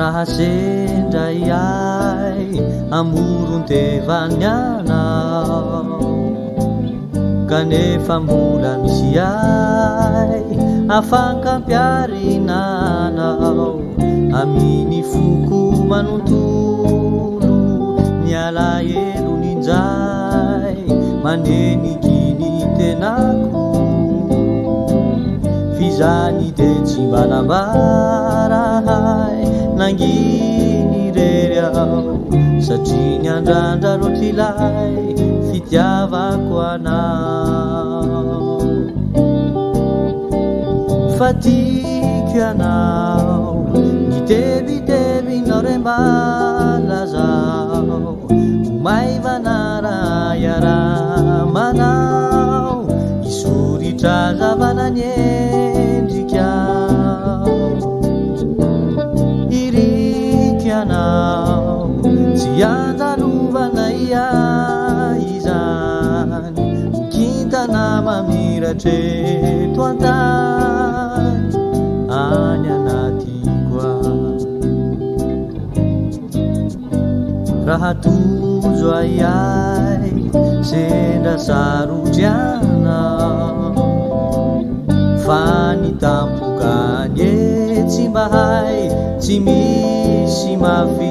raha sendra iay amoron-tevany anao kanefa mbola misy ay afankampiarinanao aminy foko manontolo miala elo ninjay maneniky ny tenako fizany de tsy mbanambarahay nanginy rery aho satria ny andrandra rotlilay fitiavako anao fatiky anao nitebitebinao rembalazao omaivana iaramanao isoritra zavana ny endrikao iriky anao tsy andalovana izany kintana mamiratreto antany any anatiko raha tozo ayay sendra sarotryanao fa nitampokany tsy mbahay tsy misy mafy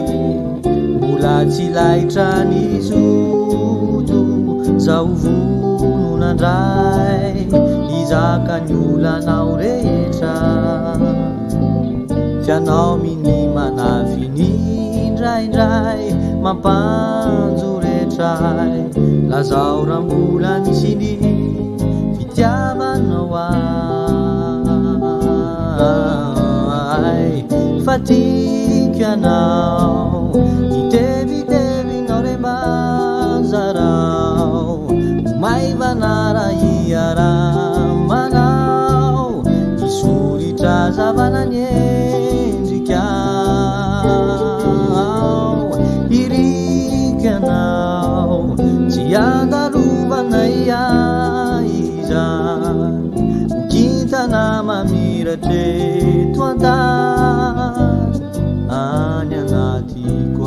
mbola tsy laitra ny zoto zao vononandray izaka ny olanao rehetra fianao miny manafy ny indraindray mampanjo retray lazao rambola misy ny fitiavanao ay fatiky anao itevitevinao rembazarao maivanara iaramanao isoritra zavana ny endrikao iriky anao tsy andalovana izany kintana mamiratreto antany any anatiko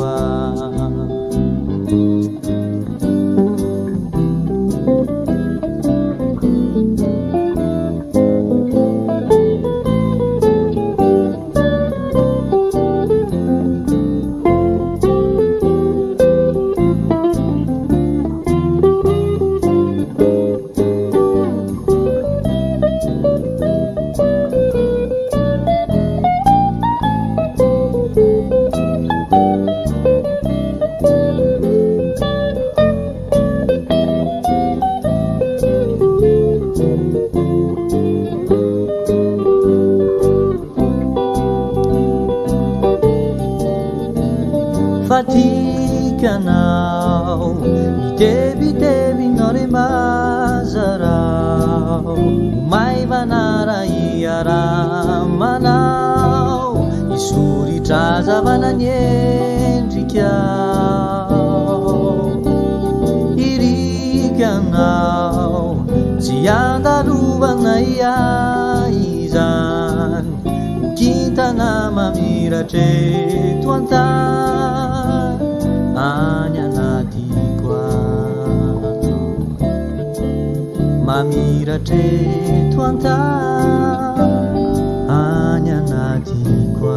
fatiky anao mitebitevinao rembazarao maivanara iaramanao isoritra zavana ny endrikao iriky anao tsy andalovana izany kintana mamiratreto antany any anatiko mamiratreto antany any anatiko